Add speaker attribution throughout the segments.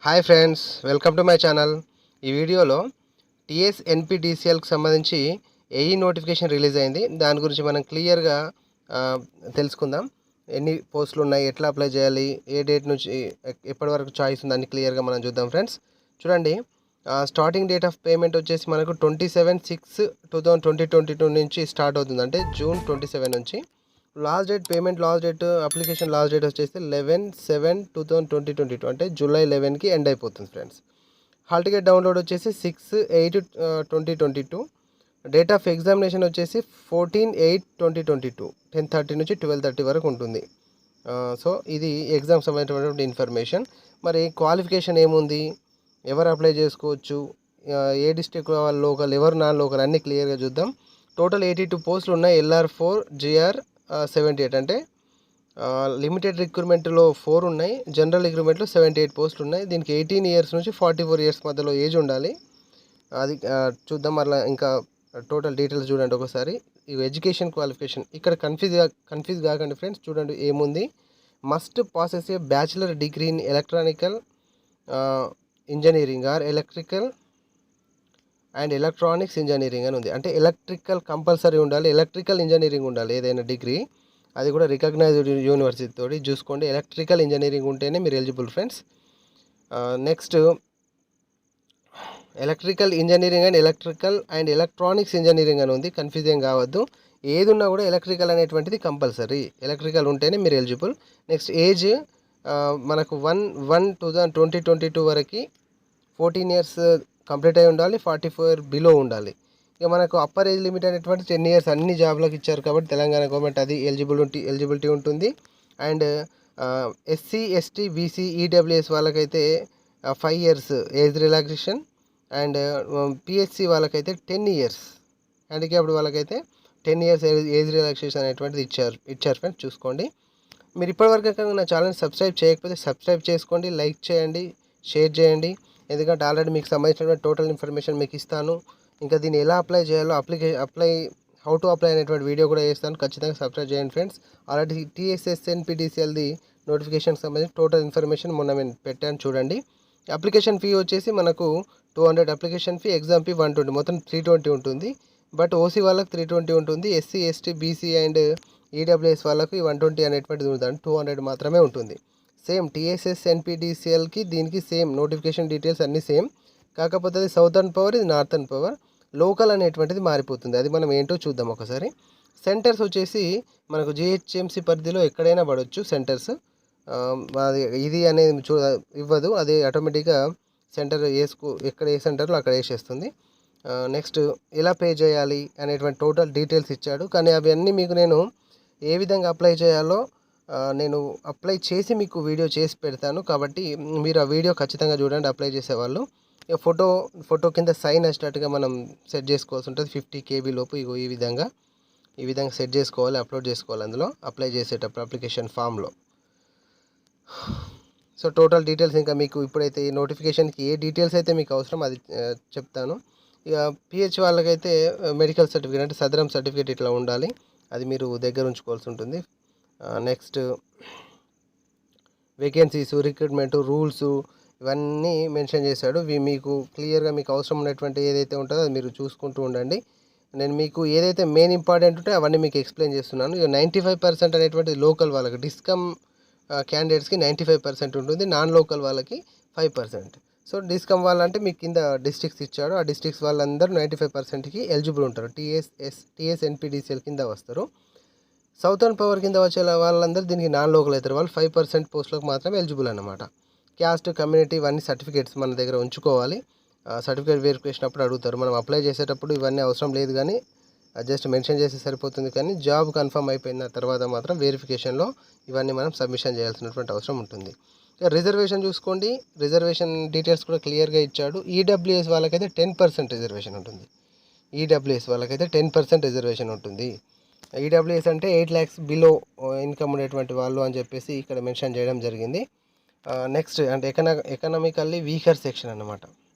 Speaker 1: Hi friends, welcome to my channel. ఈ వీడియోలో ఎన్పిడిసిఎల్కి సంబంధించి ఏఈ నోటిఫికేషన్ రిలీజ్ అయింది. దాని గురించి మనం క్లియర్గా తెలుసుకుందాం. ఎన్ని పోస్టులు ఉన్నాయి, ఎట్లా అప్లై చేయాలి, ఏ డేట్ నుంచి ఎప్పటి వరకు చాయిస్ ఉంది అని క్లియర్గా మనం చూద్దాం ఫ్రెండ్స్. చూడండి, స్టార్టింగ్ డేట్ ఆఫ్ పేమెంట్ వచ్చేసి మనకు 27/6/2022 నుంచి స్టార్ట్ అవుతుంది. అంటే జూన్ 27 నుంచి. Last date application last date వచ్చేసి 11/7/2022 అంటే జూలై 11కి ఎండ్ అయిపోతుంది ఫ్రెండ్స్. హాల్ టికెట్ డౌన్లోడ్ వచ్చేసి 6/8/2022. డేట్ ఆఫ్ ఎగ్జామినేషన్ వచ్చేసి 14/8/2022 10:30 నుంచి 12:30 వరకు ఉంటుంది. సో ఇది ఎగ్జామ్ సంబంధించినటువంటి ఇన్ఫర్మేషన్. మరి క్వాలిఫికేషన్ ఏముంది, ఎవరు అప్లై చేసుకోవచ్చు, ఏ డిస్ట్రిక్ట్ వాళ్ళు లోకల్, ఎవరు నాన్ లోకల్ అన్నీ క్లియర్గా చూద్దాం. టోటల్ 82 పోస్టులు ఉన్నాయి. LR4 GR 78 అంటే లిమిటెడ్ రిక్రూట్మెంట్లో 4 ఉన్నాయి, జనరల్ రిక్రూట్మెంట్లో 78 పోస్టులు ఉన్నాయి. దీనికి 18 ఇయర్స్ నుంచి 44 ఇయర్స్ మధ్యలో ఏజ్ ఉండాలి. అది చూద్దాం. అలా ఇంకా టోటల్ డీటెయిల్స్ చూడండి ఒకసారి. ఇవి ఎడ్యుకేషన్ క్వాలిఫికేషన్ ఇక్కడ కన్ఫ్యూజ్ కాకండి ఫ్రెండ్స్. చూడండి ఏముంది, must passes a bachelor degree in electronical engineering or electrical and electronics engineering అని ఉంది. అంటే ఎలక్ట్రికల్ కంపల్సరీ ఉండాలి, ఎలక్ట్రికల్ ఇంజనీరింగ్ ఉండాలి ఏదైనా డిగ్రీ, అది కూడా రికగ్నైజ్డ్ యూనివర్సిటీ తోటి చూసుకోండి. ఎలక్ట్రికల్ ఇంజనీరింగ్ ఉంటేనే మీరు eligible friends. Next electrical engineering and electronics engineering అని ఉంది. కన్ఫ్యూజింగ్ కావద్దు, ఏది ఉన్నా కూడా ఎలక్ట్రికల్ అనేటువంటిది కంపల్సరీ, ఎలక్ట్రికల్ ఉంటేనే మీరు ఎలిజిబుల్. నెక్స్ట్ ఏజ్ మనకు 1/1/2022 వరకు 14 ఇయర్స్ కంప్లీట్ అయి ఉండాలి, 44 బిలో ఉండాలి. ఇక మనకు అప్పర్ ఏజ్ లిమిట్ అనేటువంటి 10 ఇయర్స్ అన్ని జాబ్లకు ఇచ్చారు కాబట్టి తెలంగాణ గవర్నమెంట్ అది ఎలిజిబిలిటీ ఉంటుంది. And SC ST BC EWS వాళ్ళకైతే 5 years age relaxation. And PSC వాళ్ళకైతే 10 ఇయర్స్, హ్యాండిక్యాప్డ్ వాళ్ళకైతే 10 ఇయర్స్ ఏజ్ రిలాక్సేషన్ అనేటువంటిది ఇచ్చారు ఫ్రెండ్స్. చూసుకోండి. మీరు ఇప్పటివరకు నా ఛానల్ సబ్స్క్రైబ్ చేయకపోతే సబ్స్క్రైబ్ చేసుకోండి, లైక్ చేయండి, షేర్ చేయండి. ఎందుకంటే ఆల్రెడీ మీకు సంబంధించినటువంటి టోటల్ ఇన్ఫర్మేషన్ మీకు ఇస్తాను. ఇంకా దీన్ని ఎలా అప్లై చేయాలో, హౌ టు అప్లై అనేటువంటి వీడియో కూడా చేస్తాను. ఖచ్చితంగా సబ్స్క్రైబ్ చేయండి ఫ్రెండ్స్. ఆల్రెడీ Tsnpdclది నోటిఫికేషన్కి సంబంధించి టోటల్ ఇన్ఫర్మేషన్ మొన్న నేను పెట్టాను, చూడండి. అప్లికేషన్ ఫీ వచ్చేసి మనకు 200 అప్లికేషన్ ఫీ, ఎగ్జామ్ ఫీ 120, మొత్తం 320 ఉంటుంది. బట్ ఓసీ వాళ్ళకి 320 ఉంటుంది, SC ST BC and EWS వాళ్ళకు 120 అనేటువంటిది ఉంటుంది, 200 మాత్రమే ఉంటుంది. సేమ్ Tsnpdclకి దీనికి సేమ్ నోటిఫికేషన్ డీటెయిల్స్ అన్నీ సేమ్. కాకపోతే అది సౌతర్న్ పవర్, ఇది నార్థన్ పవర్. లోకల్ అనేటువంటిది మారిపోతుంది. అది మనం ఏంటో చూద్దాం ఒకసారి. సెంటర్స్ వచ్చేసి మనకు GHMC పరిధిలో ఎక్కడైనా పడవచ్చు సెంటర్స్. ఇది అనేది ఇవ్వదు, అది ఆటోమేటిక్గా సెంటర్ ఎక్కడ ఏ సెంటర్లో అక్కడ వేసేస్తుంది. నెక్స్ట్ ఎలా పే చేయాలి అనేటువంటి టోటల్ డీటెయిల్స్ ఇచ్చాడు. కానీ అవన్నీ మీకు నేను ఏ విధంగా అప్లై చేయాలో నేను అప్లై చేసి మీకు వీడియో చేసి పెడతాను. కాబట్టి మీరు ఆ వీడియో ఖచ్చితంగా చూడండి అప్లై చేసేవాళ్ళు. ఇక ఫోటో కింద సైన్ వచ్చేటట్టుగా మనం సెట్ చేసుకోవాల్సి ఉంటుంది. 50 KB లోపు ఇగో ఈ విధంగా సెట్ చేసుకోవాలి, అప్లోడ్ చేసుకోవాలి అందులో అప్లై చేసేటప్పుడు అప్లికేషన్ ఫామ్లో. సో టోటల్ డీటెయిల్స్ ఇంకా మీకు ఇప్పుడైతే ఈ నోటిఫికేషన్కి ఏ డీటెయిల్స్ అయితే మీకు అవసరం అది చెప్తాను. ఇక PH వాళ్ళకైతే మెడికల్ సర్టిఫికేట్ అంటే సదరం సర్టిఫికేట్ ఇట్లా ఉండాలి, అది మీరు దగ్గర ఉంచుకోవాల్సి ఉంటుంది. నెక్స్ట్ వేకెన్సీస్, రిక్రూట్మెంట్ రూల్స్ ఇవన్నీ మెన్షన్ చేశాడు. ఇవి మీకు క్లియర్గా మీకు అవసరం ఉన్నటువంటి ఏదైతే ఉంటుందో అది మీరు చూసుకుంటూ ఉండండి. నేను మీకు ఏదైతే మెయిన్ ఇంపార్టెంట్ ఉంటే అవన్నీ మీకు ఎక్స్ప్లెయిన్ చేస్తున్నాను. ఇక 95% అనేటువంటి లోకల్ వాళ్ళకి, డిస్కమ్ క్యాండిడేట్స్కి 95% ఉంటుంది, నాన్ లోకల్ వాళ్ళకి 5%. సో డిస్కమ్ వాళ్ళంటే మీకు కింద డిస్ట్రిక్ట్స్ ఇచ్చాడు, ఆ డిస్ట్రిక్ట్స్ వాళ్ళందరూ 95%కి ఎలిజిబుల్ ఉంటారు. TSNPDCL కింద వస్తారు. సౌతర్న్ పవర్ కింద వచ్చే వాళ్ళందరూ దీనికి నాన్ లోకల్ అవుతారు, వాళ్ళు 5% పోస్టులకు మాత్రమే ఎలిజిబుల్ అన్నమాట. క్యాస్ట్, కమ్యూనిటీ ఇవన్నీ సర్టిఫికేట్స్ మన దగ్గర ఉంచుకోవాలి. సర్టిఫికేట్ వెరిఫికేషన్ అప్పుడు అడుగుతారు. మనం అప్లై చేసేటప్పుడు ఇవన్నీ అవసరం లేదు, కానీ జస్ట్ మెన్షన్ చేస్తే సరిపోతుంది. కానీ జాబ్ కన్ఫర్మ్ అయిపోయిన తర్వాత మాత్రం వెరిఫికేషన్లో ఇవన్నీ మనం సబ్మిషన్ చేయాల్సినటువంటి అవసరం ఉంటుంది. రిజర్వేషన్ చూసుకోండి, రిజర్వేషన్ డీటెయిల్స్ కూడా క్లియర్గా ఇచ్చాడు. EWS వాళ్ళకైతే 10% రిజర్వేషన్ ఉంటుంది. EWS వాళ్ళకైతే 10% రిజర్వేషన్ ఉంటుంది. EWS అంటే 8 lakhs బిలో ఇన్కమ్ ఉండేటువంటి వాళ్ళు అని చెప్పేసి ఇక్కడ మెన్షన్ చేయడం జరిగింది. నెక్స్ట్ అంటే ఎకనామికల్లీ వీకర్ సెక్షన్ అన్నమాట.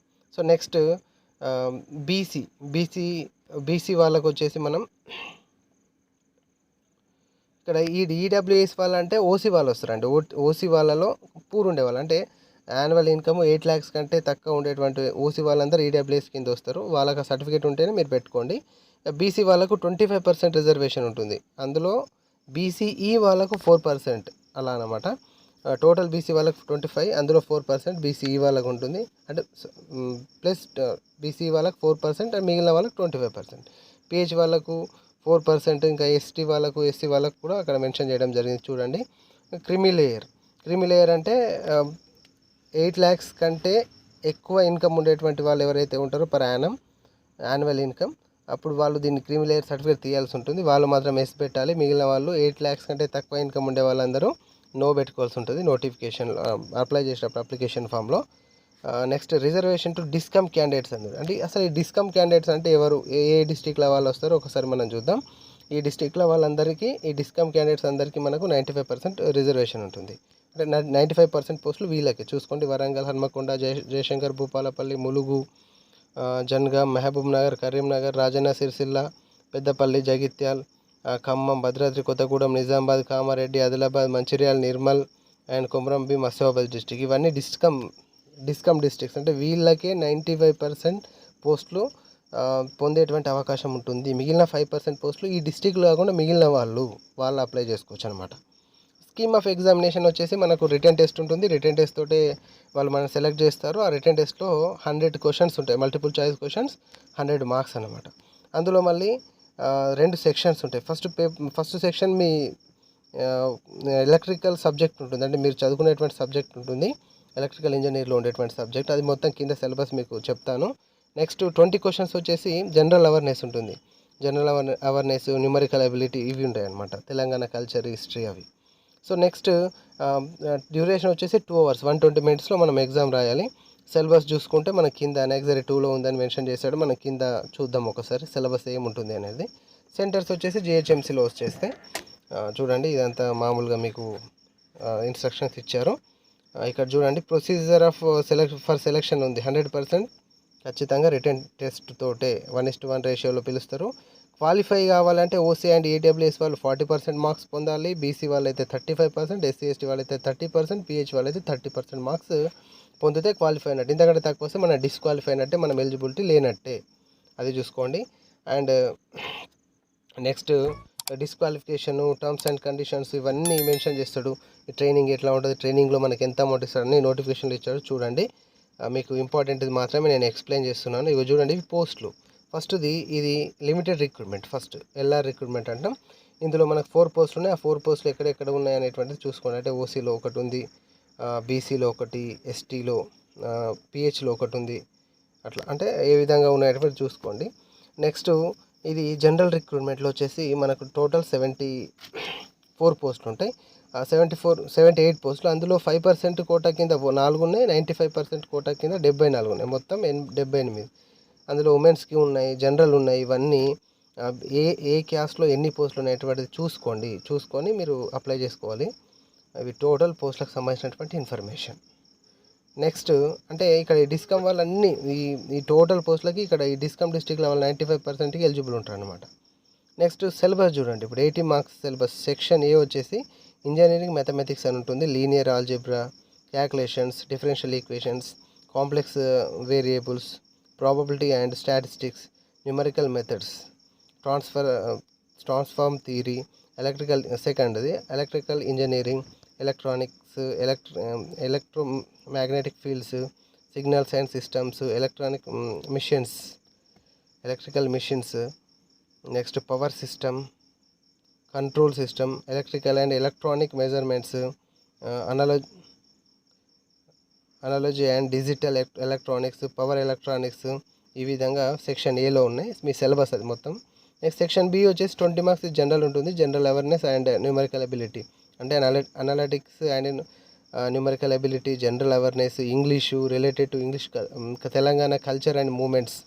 Speaker 1: సో నెక్స్ట్ బీసీ వాళ్ళకు వచ్చేసి మనం ఇక్కడ ఈ EWS వాళ్ళు అంటే ఓసీ వాళ్ళు వస్తారండి. ఓసీ వాళ్ళలో పూర్ ఉండేవాళ్ళు అంటే యాన్యువల్ ఇన్కమ్ 8 lakhs కంటే తక్కువ ఉండేటువంటి ఓసీ వాళ్ళందరూ ఈడబ్ల్యూఎస్ కింద వస్తారు. వాళ్ళకి ఆ సర్టిఫికేట్ ఉంటేనే మీరు పెట్టుకోండి. బీసీ వాళ్ళకు 25% రిజర్వేషన్ ఉంటుంది. అందులో బీసీఈ వాళ్ళకు 4% అలా అనమాట. టోటల్ బీసీ వాళ్ళకు 25, అందులో 4% బీసీఈ వాళ్ళకు ఉంటుంది. అంటే ప్లస్ బీసీ వాళ్ళకు 4% అండ్ మిగిలిన వాళ్ళకు 25%. పిహెచ్ వాళ్ళకు 4%, ఇంకా ఎస్టీ వాళ్ళకు ఎస్సీ వాళ్ళకు కూడా అక్కడ మెన్షన్ చేయడం జరిగింది చూడండి. క్రిమి లేయర్ అంటే 8 lakhs కంటే ఎక్కువ ఇన్కమ్ ఉండేటువంటి వాళ్ళు ఎవరైతే ఉంటారో పర్ యాన్యువల్ ఇన్కమ్, అప్పుడు వాళ్ళు దీన్ని క్రీమీ లేయర్ సర్టిఫికేట్ తీయాల్సి ఉంటుంది. వాళ్ళు మాత్రం ఎస్ పెట్టాలి. మిగిలిన వాళ్ళు 8 lakhs కంటే తక్కువ ఇన్కమ్ ఉండే వాళ్ళందరూ నో పెట్టుకోవాల్సి ఉంటుంది నోటిఫికేషన్ అప్లై చేసేటప్పుడు అప్లికేషన్ ఫామ్లో. Next reservation to discom candidates అన్నారు. అంటే అసలు ఈ డిస్కమ్ క్యాండిడేట్స్ అంటే ఎవరు, ఏ ఏ డిస్టిక్లో వాళ్ళు వస్తారో ఒకసారి మనం చూద్దాం. ఈ డిస్టిక్లో వాళ్ళందరికీ, ఈ డిస్కమ్ క్యాండిడేట్స్ అందరికీ మనకు 95% రిజర్వేషన్ ఉంటుంది. అంటే 95% పోస్టులు వీళ్ళకి చూసుకోండి. Warangal, Hanamkonda, Jayashankar, Bhupalpally, Mulugu, Jangaon, Mahabubnagar, Karimnagar, Rajanna Sircilla, Peddapalli, Jagtial, Khammam, Bhadradri Kothagudem, Nizamabad, Kamareddy, Adilabad, Mancherial, Nirmal and Komaram Bheem, Asifabad district. ఇవన్నీ డిస్కమ్ డిస్ట్రిక్ట్స్. అంటే వీళ్ళకే 95% పోస్టులు పొందేటువంటి అవకాశం ఉంటుంది. మిగిలిన 5% పోస్టులు ఈ డిస్టిక్లో కాకుండా మిగిలిన వాళ్ళు అప్లై చేసుకోవచ్చు అనమాట. స్కీమ్ ఆఫ్ ఎగ్జామినేషన్ వచ్చేసి మనకు రిటర్న్ టెస్ట్ ఉంటుంది. రిటర్న్ టెస్ట్ తోటే వాళ్ళు మనం సెలెక్ట్ చేస్తారు. ఆ రిటర్న్ టెస్ట్లో 100 క్వశ్చన్స్ ఉంటాయి, మల్టిపుల్ చాయిస్ క్వశ్చన్స్, 100 మార్క్స్ అనమాట. అందులో మళ్ళీ 2 సెక్షన్స్ ఉంటాయి. ఫస్ట్ సెక్షన్ మీ ఎలక్ట్రికల్ సబ్జెక్ట్ ఉంటుంది. అంటే మీరు చదువుకునేటువంటి సబ్జెక్ట్ ఉంటుంది, ఎలక్ట్రికల్ ఇంజనీర్లో ఉండేటువంటి సబ్జెక్ట్. అది మొత్తం కింద సిలబస్ మీకు చెప్తాను. నెక్స్ట్ 20 క్వశ్చన్స్ వచ్చేసి జనరల్ అవేర్నెస్ ఉంటుంది. జనరల్ అవేర్నెస్, న్యూమరికల్ అబిలిటీ ఇవి ఉంటాయి అనమాట. తెలంగాణ కల్చర్, హిస్టరీ అవి. సో నెక్స్ట్ డ్యూరేషన్ వచ్చేసి 2 hours, 120 minutesలో మనం ఎగ్జామ్ రాయాలి. సిలబస్ చూసుకుంటే మన కింద అనెక్సరీ 2లో ఉందని మెన్షన్ చేశాడు. మన కింద చూద్దాం ఒకసారి సిలబస్ ఏముంటుంది అనేది. సెంటర్స్ వచ్చేసి జిహెచ్ఎంసీలో వచ్చేస్తే చూడండి, ఇదంతా మామూలుగా మీకు ఇన్స్ట్రక్షన్స్ ఇచ్చారు. ఇక్కడ చూడండి, ప్రొసీజర్ ఆఫ్ సెలెక్షన్ ఉంది. 100% ఖచ్చితంగా రిటర్న్ టెస్ట్ తోటే 1:1 రేషియోలో పిలుస్తారు. క్వాలిఫై కావాలంటే ఓసీ అండ్ ఈడబ్ల్యూఎస్ వాళ్ళు 40% మార్క్స్ పొందాలి. బీసీ వాళ్ళైతే 35%, ఎస్సీ ఎస్టీ వాళ్ళైతే 30%, పిహెచ్ వాళ్ళైతే 30% మార్క్స్ పొందితే క్వాలిఫై అయినట్టు. ఇంతకంటే తక్కువ వస్తే మనం డిస్క్వాలిఫై అయినట్టే, మనం ఎలిజిబిలిటీ లేనట్టే. అది చూసుకోండి. And next disqualification, terms and conditions ఇవన్నీ మెన్షన్ చేస్తాడు. ఈ ట్రైనింగ్ ఎట్లా ఉంటుంది, ట్రైనింగ్లో మనకి ఎంత అమౌంట్ ఇస్తాడు అన్ని నోటిఫికేషన్లు ఇచ్చాడు చూడండి. మీకు ఇంపార్టెంట్ మాత్రమే నేను ఎక్స్ప్లెయిన్ చేస్తున్నాను. ఇవి చూడండి, ఇవి పోస్టులు. ఫస్ట్ది ఇది limited recruitment. First LR recruitment అంటాం. ఇందులో మనకు 4 పోస్టులు ఉన్నాయి. ఆ 4 పోస్టులు ఎక్కడెక్కడ ఉన్నాయి అనేటువంటిది చూసుకోండి. అంటే ఓసీలో ఒకటి ఉంది, బీసీలో ఒకటి, ఎస్టీలో, పిహెచ్లో ఒకటి ఉంది. అట్లా అంటే ఏ విధంగా ఉన్నాయనేటువంటి చూసుకోండి. నెక్స్ట్ ఇది జనరల్ రిక్రూట్మెంట్లో వచ్చేసి మనకు టోటల్ 74 పోస్టులు ఉంటాయి. 78 పోస్టులు. అందులో 5% కోటా కింద 4 ఉన్నాయి, 95% కోటా కింద 74 ఉన్నాయి. మొత్తం 78. అందులో ఉమెన్స్కి ఉన్నాయి, జనరల్ ఉన్నాయి. ఇవన్నీ ఏ క్యాస్ట్లో ఎన్ని పోస్టులు అనేటువంటిది చూసుకొని మీరు అప్లై చేసుకోవాలి. అవి టోటల్ పోస్టులకు సంబంధించినటువంటి ఇన్ఫర్మేషన్. నెక్స్ట్ అంటే ఇక్కడ ఈ డిస్కమ్ వాళ్ళన్నీ ఈ టోటల్ పోస్టులకి ఇక్కడ ఈ డిస్కమ్ డిస్ట్రిక్ట్లో వాళ్ళు 95%కి ఎలిజిబుల్ ఉంటారు అనమాట. నెక్స్ట్ సిలబస్ చూడండి. ఇప్పుడు 80 మార్క్స్ సిలబస్. సెక్షన్ ఏ వచ్చేసి ఇంజనీరింగ్ మ్యాథమెటిక్స్ అని ఉంటుంది. Linear algebra, calculations, differential equations, complex variables, probability and statistics, numerical methods, transform theory, electrical engineering, electronics, electromagnetic fields, signals and systems, electrical machines, next power system, control system, electrical and electronic measurements, analogy and digital electronics, power electronics. ఈ విధంగా section ఏలో ఉన్నాయి. మీ syllabus అది మొత్తం. Next section B వచ్చేసి 20 marks general ఉంటుంది. General awareness and numerical ability. అంటే analytics and numerical ability, general awareness, English related to English, Telangana culture and movements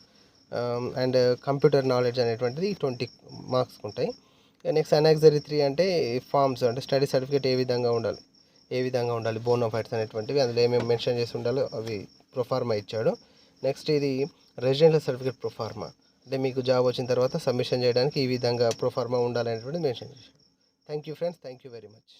Speaker 1: and computer knowledge అనేటువంటిది 20 మార్క్స్ ఉంటాయి. నెక్స్ట్ అనెక్సరీ 3 అంటే ఫార్మ్స్, అంటే study certificate A విధంగా ఉండాలి, bona fides అనేటువంటివి అందులో ఏమేమి మెన్షన్ చేసి ఉండాలో అవి ప్రొఫార్మా ఇచ్చాడు. నెక్స్ట్ ఇది రెసిడెన్షియల్ సర్టిఫికేట్ ప్రొఫార్మా. అంటే మీకు జాబ్ వచ్చిన తర్వాత సబ్మిషన్ చేయడానికి ఈ విధంగా ప్రొఫార్మా ఉండాలనేటువంటి మెన్షన్ చేశాడు. Thank you friends, thank you very much.